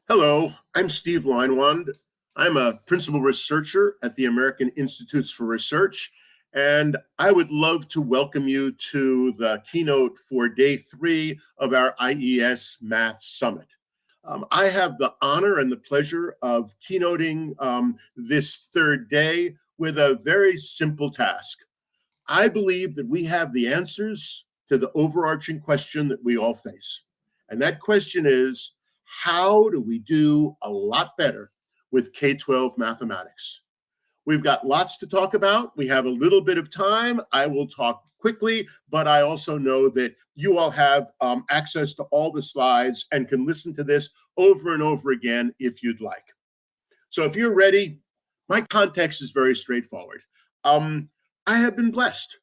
Hello, I'm Steve Leinwand. I'm a principal researcher at the American Institutes for Research, and I would love to welcome you to the keynote for day 3 of our IES Math Summit. I have the honor and the pleasure of keynoting this third day with a very simple task. I believe that we have the answers to the overarching question that we all face. And that question is, how do we do a lot better with K-12 mathematics? We've got lots to talk about. We have a little bit of time. I will talk quickly, but I also know that you all have access to all the slides and can listen to this over and over again if you'd like. So if you're ready, my context is very straightforward. I have been blessed.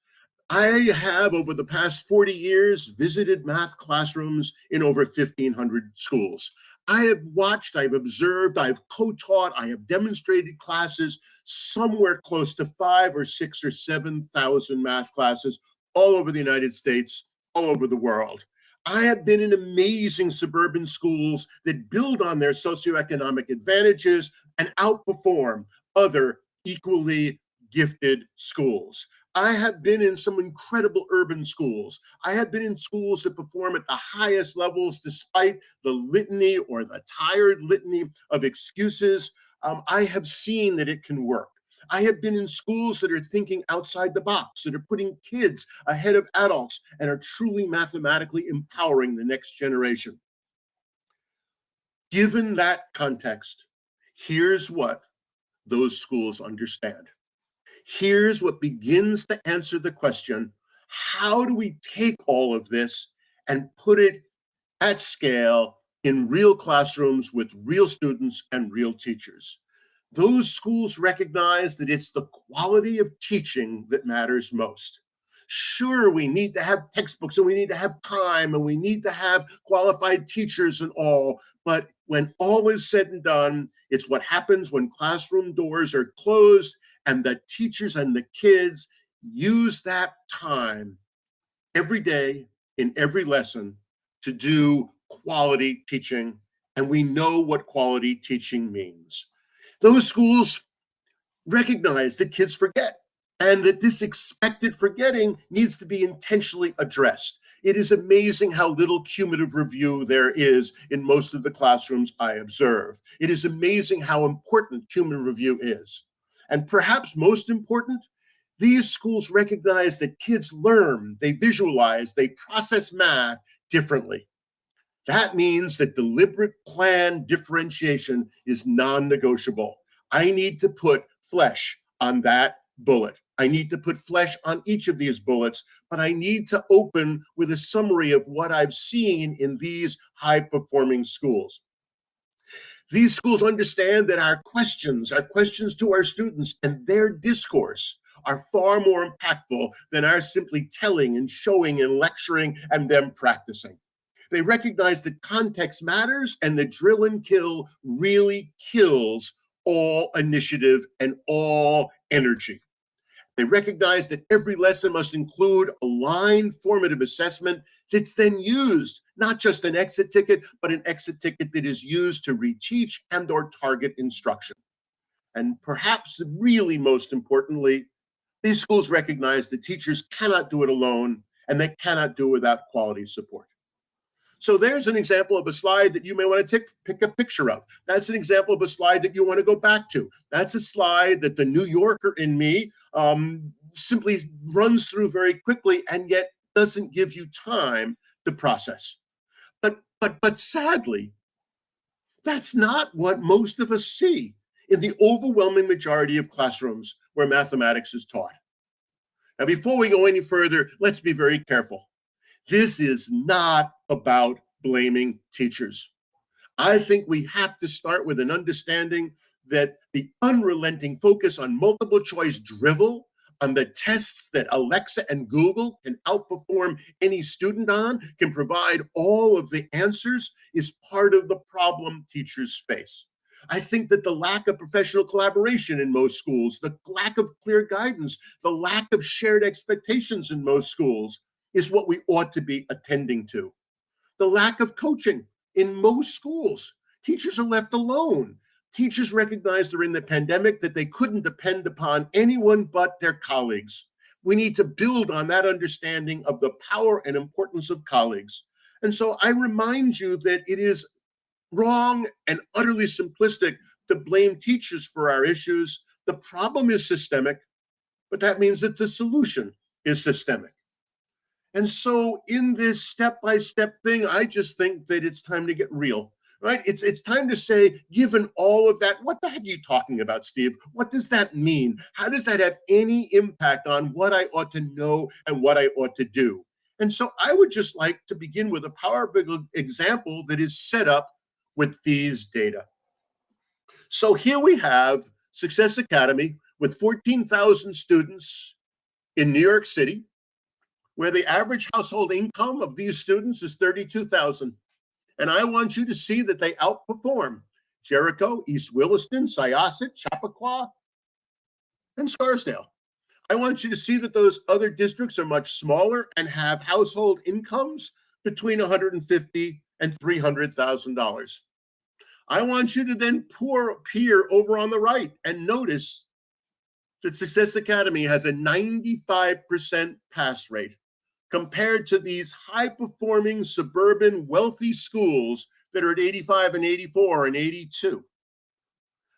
I have, over the past 40 years, visited math classrooms in over 1,500 schools. I have watched, I've observed, I've co-taught, I have demonstrated classes, somewhere close to 5,000 or 6,000 or 7,000 math classes all over the United States, all over the world. I have been in amazing suburban schools that build on their socioeconomic advantages and outperform other equally gifted schools. I have been in some incredible urban schools. I have been in schools that perform at the highest levels despite the litany or the tired litany of excuses. I have seen that it can work. I have been in schools that are thinking outside the box, that are putting kids ahead of adults and are truly mathematically empowering the next generation. Given that context, here's what those schools understand. Here's what begins to answer the question, how do we take all of this and put it at scale in real classrooms with real students and real teachers? Those schools recognize that it's the quality of teaching that matters most. Sure, we need to have textbooks and we need to have time and we need to have qualified teachers and all, but when all is said and done, it's what happens when classroom doors are closed and the teachers and the kids use that time every day in every lesson to do quality teaching, and we know what quality teaching means. Those schools recognize that kids forget and that this expected forgetting needs to be intentionally addressed. It is amazing how little cumulative review there is in most of the classrooms I observe. It is amazing how important cumulative review is. And perhaps most important, these schools recognize that kids learn, they visualize, they process math differently. That means that deliberate planned differentiation is non-negotiable. I need to put flesh on that bullet. I need to put flesh on each of these bullets, but I need to open with a summary of what I've seen in these high-performing schools. These schools understand that our questions to our students and their discourse are far more impactful than our simply telling and showing and lecturing and them practicing. They recognize that context matters and the drill and kill really kills all initiative and all energy. They recognize that every lesson must include a line formative assessment that's then used, not just an exit ticket, but an exit ticket that is used to reteach and or target instruction. And perhaps really most importantly, these schools recognize that teachers cannot do it alone and they cannot do it without quality support. So there's an example of a slide that you may want to pick a picture of. That's an example of a slide that you want to go back to. That's a slide that the New Yorker in me simply runs through very quickly and yet doesn't give you time to process. But sadly, that's not what most of us see in the overwhelming majority of classrooms where mathematics is taught. Now, before we go any further, let's be very careful. This is not about blaming teachers. I think we have to start with an understanding that the unrelenting focus on multiple choice drivel, on the tests that Alexa and Google can outperform any student on, can provide all of the answers, is part of the problem teachers face. I think that the lack of professional collaboration in most schools, the lack of clear guidance, the lack of shared expectations in most schools is what we ought to be attending to. The lack of coaching in most schools. Teachers are left alone. Teachers recognize during the pandemic that they couldn't depend upon anyone but their colleagues. We need to build on that understanding of the power and importance of colleagues. And so I remind you that it is wrong and utterly simplistic to blame teachers for our issues. The problem is systemic, but that means that the solution is systemic. And so in this step-by-step thing, I just think that it's time to get real, right? It's time to say, given all of that, what the heck are you talking about, Steve? What does that mean? How does that have any impact on what I ought to know and what I ought to do? And so I would just like to begin with a powerful example that is set up with these data. So here we have Success Academy with 14,000 students in New York City, where the average household income of these students is $32,000. And I want you to see that they outperform Jericho, East Williston, Syosset, Chappaqua, and Scarsdale. I want you to see that those other districts are much smaller and have household incomes between $150,000 and $300,000. I want you to then peer over on the right and notice that Success Academy has a 95% pass rate compared to these high-performing suburban wealthy schools that are at 85 and 84 and 82.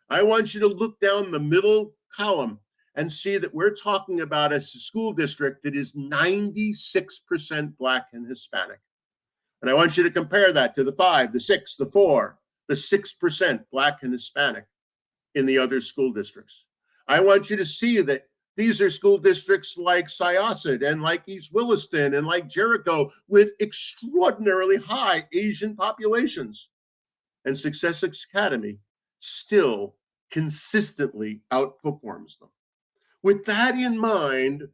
I want you to look down the middle column and see that we're talking about a school district that is 96% Black and Hispanic. And I want you to compare that to the 5, the 6, the 4, the 6% Black and Hispanic in the other school districts. I want you to see that these are school districts like Syosset and like East Williston and like Jericho with extraordinarily high Asian populations. And Success Academy still consistently outperforms them. With that in mind,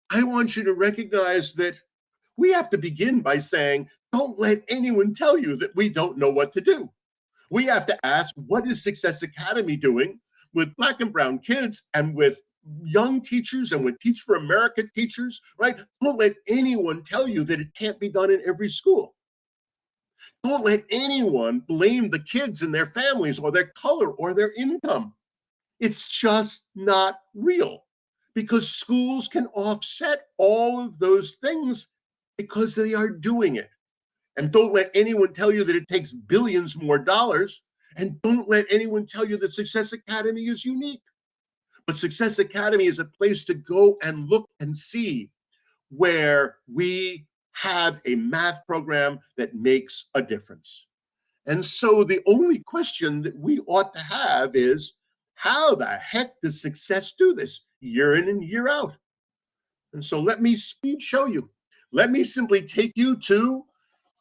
I want you to recognize that we have to begin by saying, don't let anyone tell you that we don't know what to do. We have to ask, what is Success Academy doing with Black and brown kids and with young teachers and with Teach for America teachers, right? Don't let anyone tell you that it can't be done in every school. Don't let anyone blame the kids and their families or their color or their income. It's just not real, because schools can offset all of those things because they are doing it. And don't let anyone tell you that it takes billions more dollars. And don't let anyone tell you that Success Academy is unique. But Success Academy is a place to go and look and see where we have a math program that makes a difference. And so the only question that we ought to have is, how the heck does success do this year in and year out? And so let me speed show you. Let me simply take you to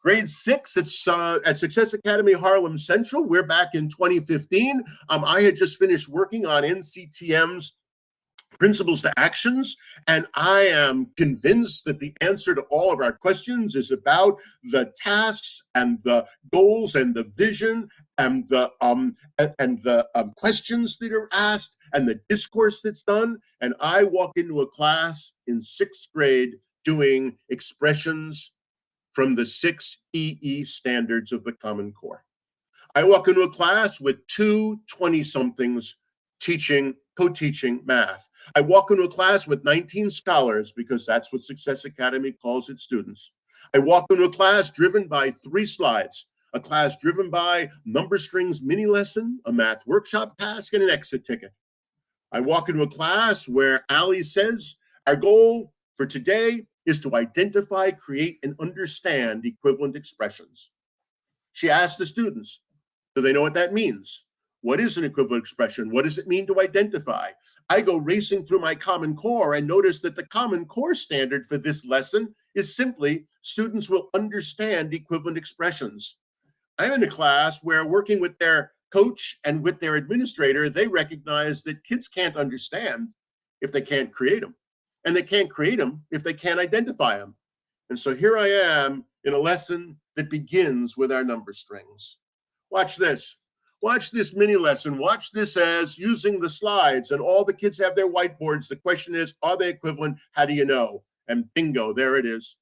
grade 6 at Success Academy Harlem Central. We're back in 2015. I had just finished working on NCTM's Principles to Actions, and I am convinced that the answer to all of our questions is about the tasks and the goals and the vision and the questions that are asked and the discourse that's done. And I walk into a class in 6th grade doing expressions from the 6 EE standards of the Common Core. I walk into a class with 2 20-somethings co-teaching math. I walk into a class with 19 scholars, because that's what Success Academy calls its students. I walk into a class driven by 3 slides, a class driven by number strings mini lesson, a math workshop task, and an exit ticket. I walk into a class where Allie says, our goal for today is to identify, create, and understand equivalent expressions. She asked the students, do they know what that means? What is an equivalent expression? What does it mean to identify? I go racing through my Common Core and notice that the Common Core standard for this lesson is simply students will understand equivalent expressions. I'm in a class where, working with their coach and with their administrator, they recognize that kids can't understand if they can't create them. And they can't create them if they can't identify them. And so here I am in a lesson that begins with our number strings. Watch this. Watch this mini lesson. Watch this as using the slides, and all the kids have their whiteboards. The question is, are they equivalent? How do you know? And bingo, there it is.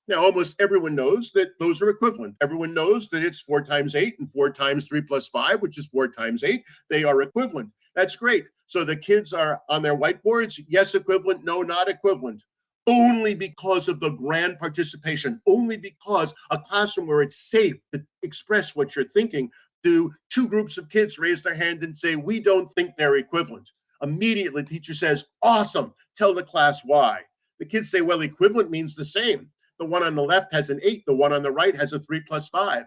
Now, almost everyone knows that those are equivalent. Everyone knows that it's 4 times 8 and 4 times 3 plus 5, which is 4 times 8. They are equivalent. That's great. So the kids are on their whiteboards, yes, equivalent, no, not equivalent. Only because of the grand participation, only because a classroom where it's safe to express what you're thinking, do two groups of kids raise their hand and say, we don't think they're equivalent. Immediately, the teacher says, awesome, tell the class why. The kids say, well, equivalent means the same. The one on the left has an 8. The one on the right has a 3 plus 5.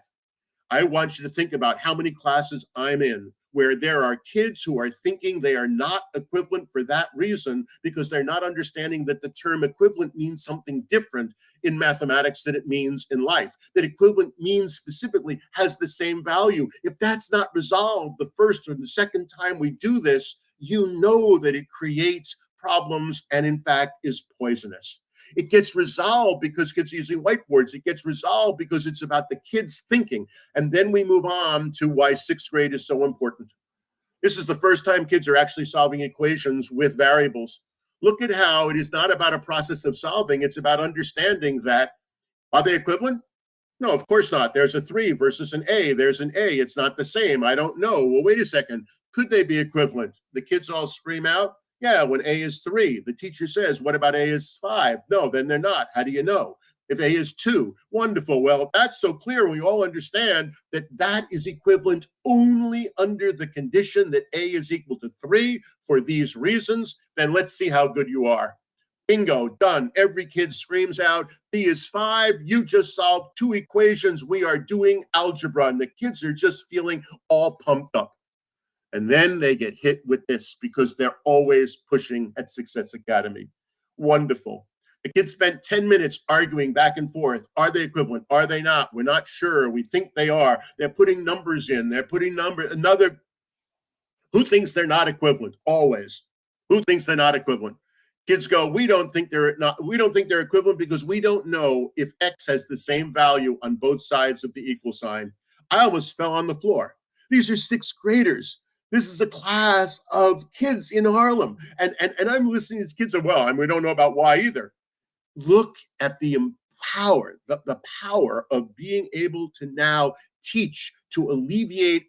I want you to think about how many classes I'm in where there are kids who are thinking they are not equivalent for that reason because they're not understanding that the term equivalent means something different in mathematics than it means in life. That equivalent means specifically has the same value. If that's not resolved the first or the second time we do this, you know that it creates problems and in fact is poisonous. It gets resolved because kids are using whiteboards. It gets resolved because it's about the kids thinking. And then we move on to why sixth grade is so important. This is the first time kids are actually solving equations with variables. Look at how it is not about a process of solving. It's about understanding that, are they equivalent? No, of course not. There's a 3 versus an A. There's an A. It's not the same. I don't know. Well, wait a second. Could they be equivalent? The kids all scream out, yeah, when A is 3. The teacher says, what about A is 5? No, then they're not. How do you know? If A is 2, wonderful. Well, if that's so clear, we all understand that that is equivalent only under the condition that A is equal to 3 for these reasons. Then let's see how good you are. Bingo, done. Every kid screams out, B is 5. You just solved 2 equations. We are doing algebra. And the kids are just feeling all pumped up. And then they get hit with this because they're always pushing at Success Academy. Wonderful. The kids spent 10 minutes arguing back and forth. Are they equivalent? Are they not? We're not sure. We think they are. They're putting numbers in. They're putting numbers. Another, who thinks they're not equivalent? Always. Who thinks they're not equivalent? Kids go, we don't think they're equivalent because we don't know if X has the same value on both sides of the equal sign. I almost fell on the floor. These are sixth graders. This is a class of kids in Harlem. And I'm listening to these kids, well, and we don't know about why either. Look at the power, the power of being able to now teach, to alleviate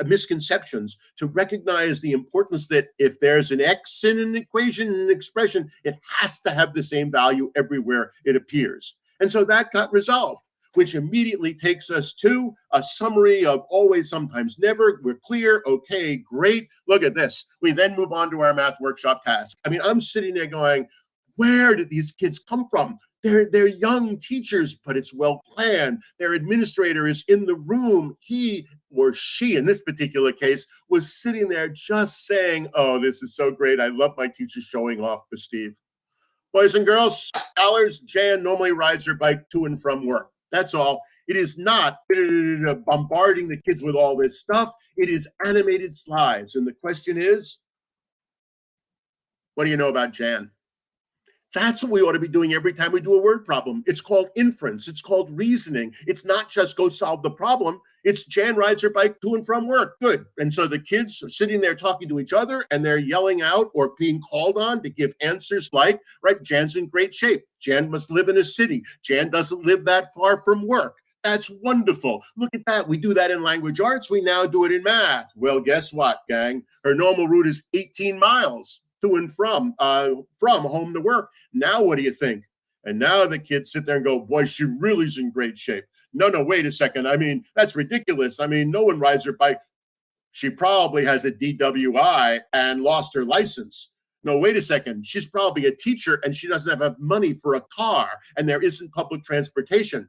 misconceptions, to recognize the importance that if there's an X in an equation, an expression, it has to have the same value everywhere it appears. And so that got resolved, which immediately takes us to a summary of always, sometimes never. We're clear. Okay, great. Look at this. We then move on to our math workshop task. I mean, I'm sitting there going, where did these kids come from? They're young teachers, but it's well planned. Their administrator is in the room. He or she, in this particular case, was sitting there just saying, oh, this is so great. I love my teacher showing off for Steve. Boys and girls, scholars, Jan normally rides her bike to and from work. That's all. It is not bombarding the kids with all this stuff. It is animated slides. And the question is, what do you know about Jan? That's what we ought to be doing every time we do a word problem. It's called inference. It's called reasoning. It's not just go solve the problem. It's Jan rides her bike to and from work. Good. And so the kids are sitting there talking to each other and they're yelling out or being called on to give answers like, right, Jan's in great shape. Jan must live in a city. Jan doesn't live that far from work. That's wonderful. Look at that. We do that in language arts. We now do it in math. Well, guess what, gang? Her normal route is 18 miles to and from home to work. Now, what do you think? And now the kids sit there and go, boy, she really is in great shape. No, wait a second. I mean, that's ridiculous. I mean, no one rides her bike. She probably has a DWI and lost her license. No, wait a second. She's probably a teacher and she doesn't have money for a car and there isn't public transportation.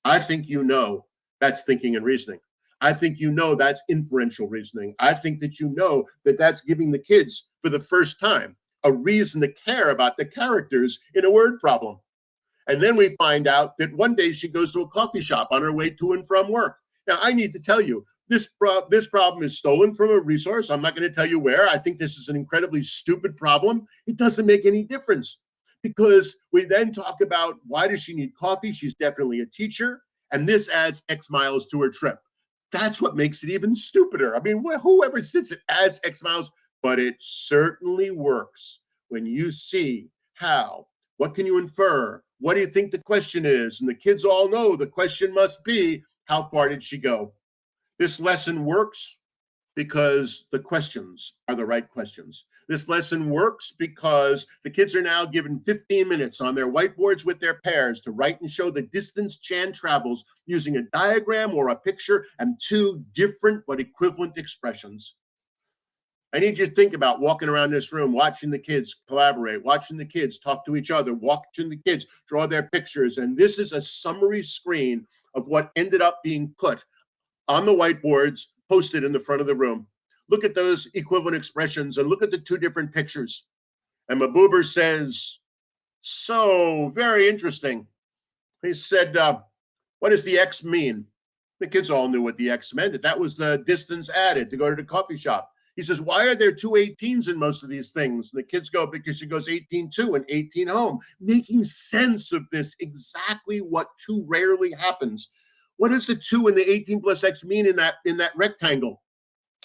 I think you know that's thinking and reasoning. I think you know that's inferential reasoning. I think that you know that that's giving the kids, for the first time, a reason to care about the characters in a word problem. And then we find out that one day she goes to a coffee shop on her way to and from work. Now, I need to tell you, this problem is stolen from a resource. I'm not going to tell you where. I think this is an incredibly stupid problem. It doesn't make any difference because we then talk about why does she need coffee? She's definitely a teacher. And this adds X miles to her trip. That's what makes it even stupider. I mean, whoever sits and adds X miles, but it certainly works when you see how, what can you infer? What do you think the question is? And the kids all know the question must be, how far did she go? This lesson works because the questions are the right questions. This lesson works because the kids are now given 15 minutes on their whiteboards with their pairs to write and show the distance Chan travels using a diagram or a picture and two different but equivalent expressions. I need you to think about walking around this room, watching the kids collaborate, watching the kids talk to each other, watching the kids draw their pictures. And this is a summary screen of what ended up being put on the whiteboards, posted in the front of the room. Look at those equivalent expressions and look at the two different pictures. And Mabuber says, so very interesting. He said, what does the X mean? The kids all knew what the X meant. That was the distance added to go to the coffee shop. He says, why are there two 18s in most of these things? And the kids go, because she goes 18 to and 18 home, making sense of this, exactly what too rarely happens. What does the 2 and the 18 plus X mean in that rectangle?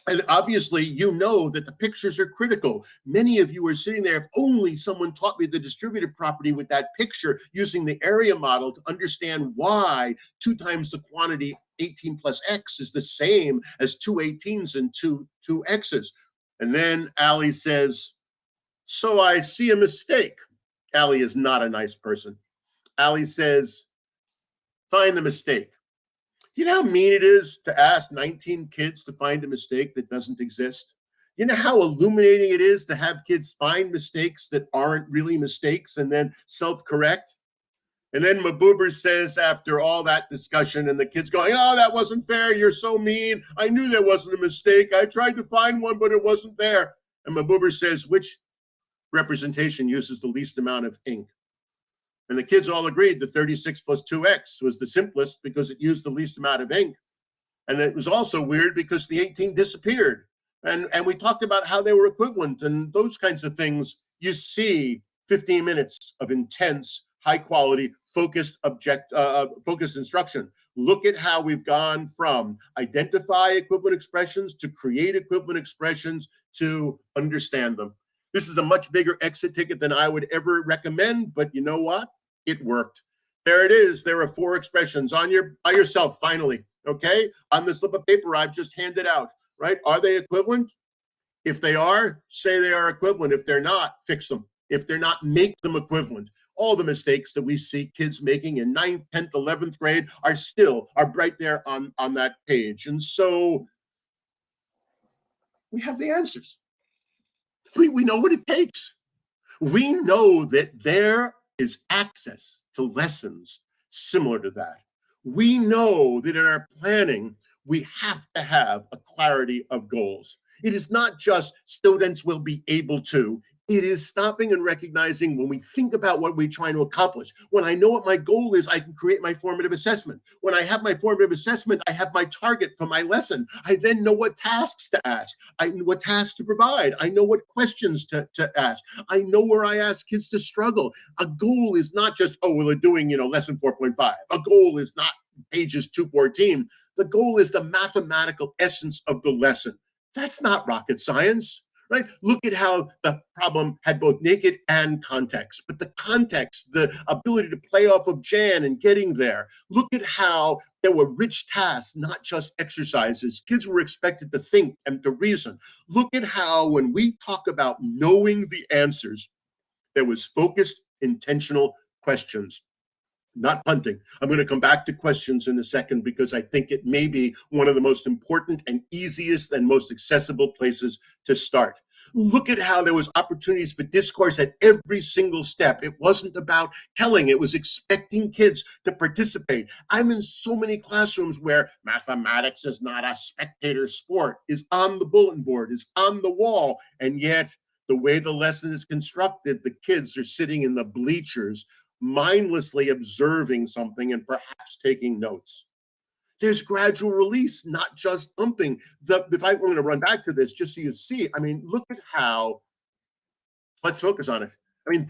And obviously, you know that the pictures are critical. Many of you are sitting there, if only someone taught me the distributed property with that picture using the area model to understand why 2 times the quantity 18 plus X is the same as 2 18s and two X's. And then Allie says, so I see a mistake. Allie is not a nice person. Allie says, find the mistake. You know how mean it is to ask 19 kids to find a mistake that doesn't exist? You know how illuminating it is to have kids find mistakes that aren't really mistakes and then self-correct? And then Mabuber says, after all that discussion and the kids going, oh, that wasn't fair. You're so mean. I knew there wasn't a mistake. I tried to find one, but it wasn't there. And Mabuber says, which representation uses the least amount of ink? And the kids all agreed the 36 plus 2x was the simplest because it used the least amount of ink. And it was also weird because the 18 disappeared. And we talked about how they were equivalent and those kinds of things. You see 15 minutes of intense, high quality, focused instruction. Look at how we've gone from identify equivalent expressions to create equivalent expressions to understand them. This is a much bigger exit ticket than I would ever recommend, but you know what? It worked. There it is. There are 4 expressions by yourself, finally, okay? On the slip of paper I've just handed out, right? Are they equivalent? If they are, say they are equivalent. If they're not, fix them. If they're not, make them equivalent. All the mistakes that we see kids making in 9th, 10th, 11th grade are right there on that page. And so we have the answers. We know what it takes. We know that there is access to lessons similar to that. We know that in our planning, we have to have a clarity of goals. It is not just students will be able to. It is stopping and recognizing when we think about what we're trying to accomplish. When I know what my goal is, I can create my formative assessment. When I have my formative assessment, I have my target for my lesson. I then know what tasks to ask. I know what tasks to provide. I know what questions to ask. I know where I ask kids to struggle. A goal is not just, oh, well, they're doing, lesson 4.5. A goal is not pages 214. The goal is the mathematical essence of the lesson. That's not rocket science. Right? Look at how the problem had both naked and context, but the context, the ability to play off of Jan and getting there. Look at how there were rich tasks, not just exercises. Kids were expected to think and to reason. Look at how when we talk about knowing the answers, there was focused, intentional questions. Not punting. I'm going to come back to questions in a second because I think it may be one of the most important and easiest and most accessible places to start. Look at how there was opportunities for discourse at every single step. It wasn't about telling, it was expecting kids to participate. I'm in so many classrooms where mathematics is not a spectator sport, is on the bulletin board, is on the wall, and yet the way the lesson is constructed, the kids are sitting in the bleachers mindlessly observing something and perhaps taking notes. There's gradual release, not just pumping. If I want to run back to this, just so you see, look at how, let's focus on it.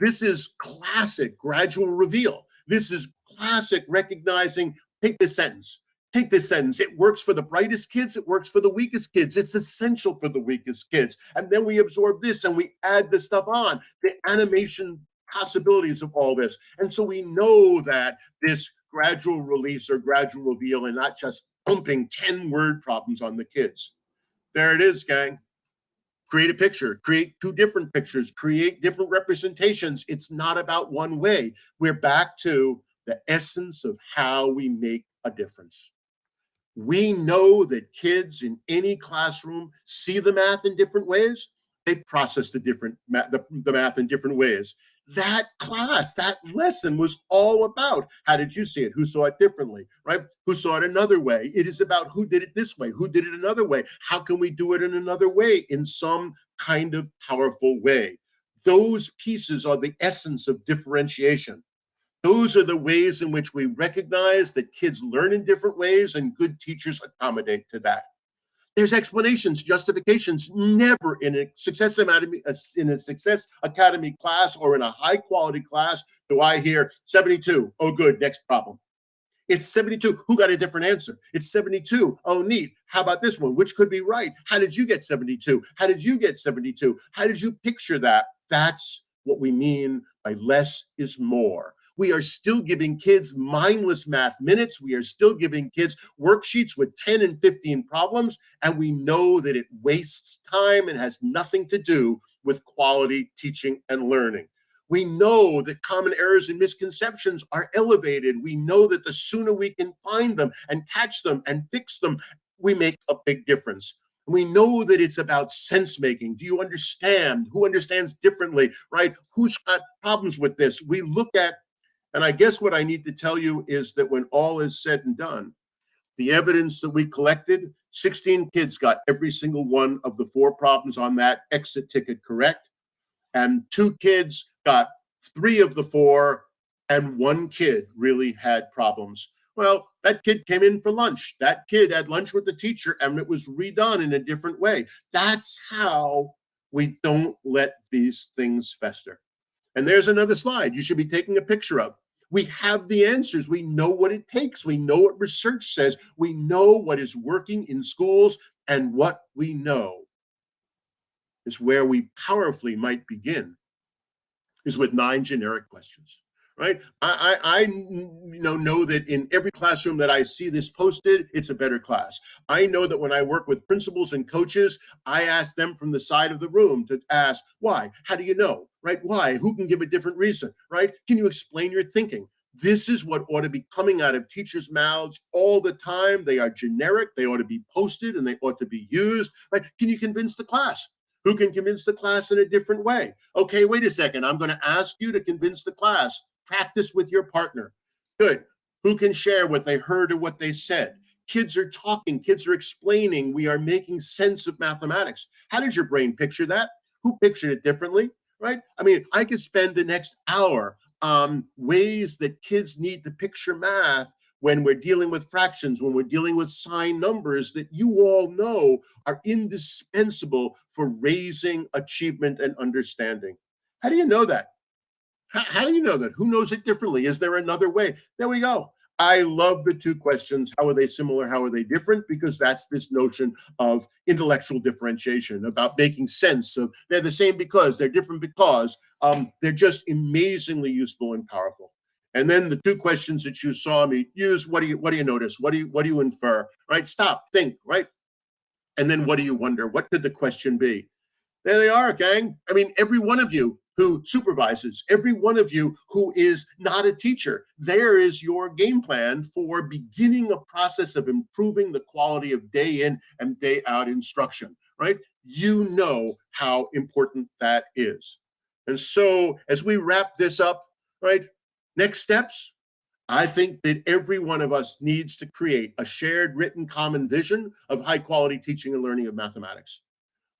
This is classic gradual reveal. This is classic recognizing, take this sentence. Take this sentence. It works for the brightest kids. It works for the weakest kids. It's essential for the weakest kids. And then we absorb this and we add this stuff on. The animation possibilities of all this. And so we know that this gradual release or gradual reveal and not just dumping 10 word problems on the kids. There it is, gang. Create a picture, create two different pictures, create different representations. It's not about one way. We're back to the essence of how we make a difference. We know that kids in any classroom see the math in different ways. They process the math in different ways. That class, that lesson was all about how did you see it? Who saw it differently, right? Who saw it another way? It is about who did it this way, who did it another way. How can we do it in another way, in some kind of powerful way? Those pieces are the essence of differentiation. Those are the ways in which we recognize that kids learn in different ways and good teachers accommodate to that. There's explanations, justifications. Never in a Success Academy class or in a high quality class do I hear 72. Oh, good, next problem. It's 72. Who got a different answer? It's 72. Oh, neat. How about this one? Which could be right? How did you get 72? How did you get 72? How did you picture that? That's what we mean by less is more. We are still giving kids mindless math minutes. We are still giving kids worksheets with 10 and 15 problems, and we know that it wastes time and has nothing to do with quality teaching and learning. We know that common errors and misconceptions are elevated. We know that the sooner we can find them and catch them and fix them, we make a big difference. We know that it's about sense making. Do you understand? Who understands differently, right? Who's got problems with this? We look at, and I guess what I need to tell you is that when all is said and done, the evidence that we collected, 16 kids got every single one of the 4 problems on that exit ticket correct. And 2 kids got 3 of the 4, and 1 kid really had problems. Well, that kid came in for lunch. That kid had lunch with the teacher, and it was redone in a different way. That's how we don't let these things fester. And there's another slide you should be taking a picture of. We have the answers. We know what it takes. We know what research says. We know what is working in schools, and what we know is where we powerfully might begin is with 9 generic questions, right? I know that in every classroom that I see this posted, it's a better class. I know that when I work with principals and coaches, I ask them from the side of the room to ask, why? How do you know, right? Why? Who can give a different reason, right? Can you explain your thinking? This is what ought to be coming out of teachers' mouths all the time. They are generic. They ought to be posted and they ought to be used, right? Can you convince the class? Who can convince the class in a different way? Okay, wait a second. I'm going to ask you to convince the class. Practice with your partner. Good. Who can share what they heard or what they said? Kids are talking. Kids are explaining. We are making sense of mathematics. How did your brain picture that? Who pictured it differently, right? I mean, I could spend the next hour on ways that kids need to picture math when we're dealing with fractions, when we're dealing with sign numbers that you all know are indispensable for raising achievement and understanding. How do you know that? How do you know that? Who knows it differently? Is there another way? There we go. I love the 2 questions. How are they similar? How are they different? Because that's this notion of intellectual differentiation, about making sense of they're the same because they're different because they're just amazingly useful and powerful. And then the 2 questions that you saw me use, what do you notice? What do you infer? Right? Stop, think, right? And then what do you wonder? What could the question be? There they are, gang. I mean, every one of you who supervises, every one of you who is not a teacher, there is your game plan for beginning a process of improving the quality of day in and day out instruction, right? You know how important that is. And so as we wrap this up, right, next steps, I think that every one of us needs to create a shared written common vision of high quality teaching and learning of mathematics.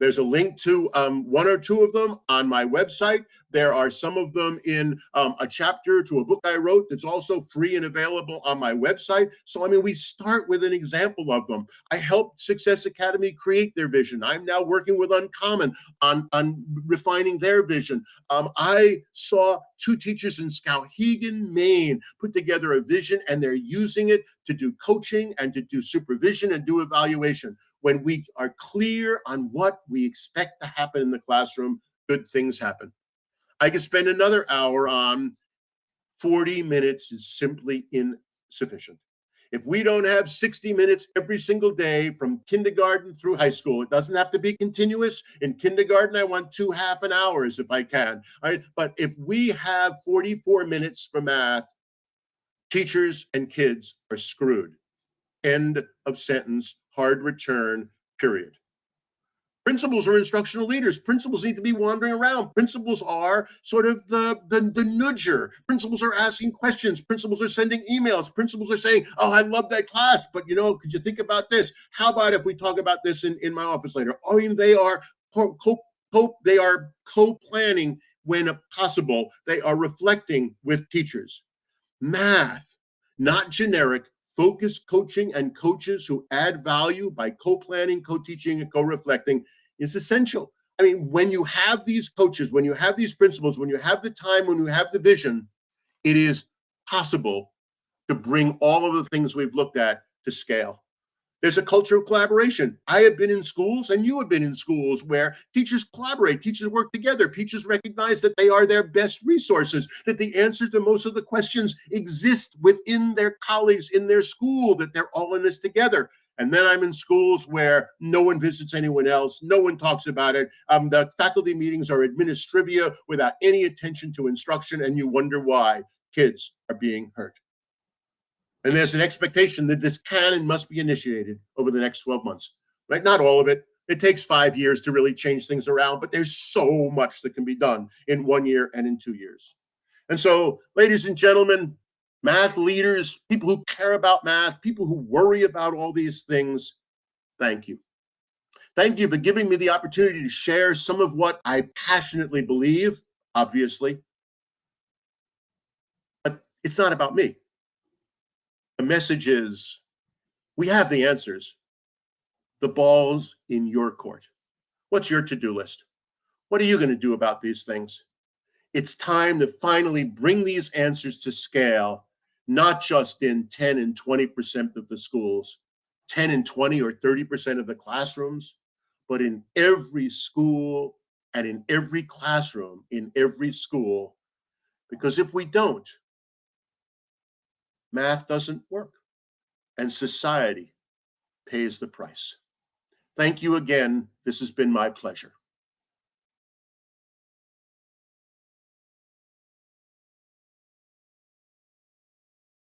There's a link to 1 or 2 of them on my website. There are some of them in a chapter to a book I wrote that's also free and available on my website. So, I mean, we start with an example of them. I helped Success Academy create their vision. I'm now working with Uncommon on refining their vision. I saw 2 teachers in Skowhegan, Maine, put together a vision, and they're using it to do coaching and to do supervision and do evaluation. When we are clear on what we expect to happen in the classroom, good things happen. I could spend another hour on 40 minutes is simply insufficient. If we don't have 60 minutes every single day from kindergarten through high school, it doesn't have to be continuous. In kindergarten, I want 2 half an hours if I can. All right? But if we have 44 minutes for math, teachers and kids are screwed. End of sentence, hard return, period. Principals are instructional leaders. Principals need to be wandering around. Principals are sort of the nudger. Principals are asking questions. Principals are sending emails. Principals are saying, oh, I love that class, but could you think about this? How about if we talk about this in my office later? I mean, they are co-planning when possible. They are reflecting with teachers. Math, not generic, focused coaching and coaches who add value by co-planning, co-teaching, and co-reflecting is essential. I mean, when you have these coaches, when you have these principles, when you have the time, when you have the vision, it is possible to bring all of the things we've looked at to scale. There's a culture of collaboration. I have been in schools and you have been in schools where teachers collaborate, teachers work together, teachers recognize that they are their best resources, that the answer to most of the questions exist within their colleagues in their school, that they're all in this together. And then I'm in schools where no one visits anyone else, no one talks about it. The faculty meetings are administrivia without any attention to instruction, and you wonder why kids are being hurt. And there's an expectation that this can and must be initiated over the next 12 months, right? Not all of it. It takes 5 years to really change things around, but there's so much that can be done in 1 year and in 2 years. And so, ladies and gentlemen, math leaders, people who care about math, people who worry about all these things, thank you. Thank you for giving me the opportunity to share some of what I passionately believe, obviously. But it's not about me. The message is, we have the answers. The ball's in your court. What's your to-do list? What are you going to do about these things? It's time to finally bring these answers to scale, not just in 10 and 20% of the schools, 10 and 20 or 30% of the classrooms, but in every school and in every classroom, in every school. Because if we don't, math doesn't work, and society pays the price. Thank you again. This has been my pleasure.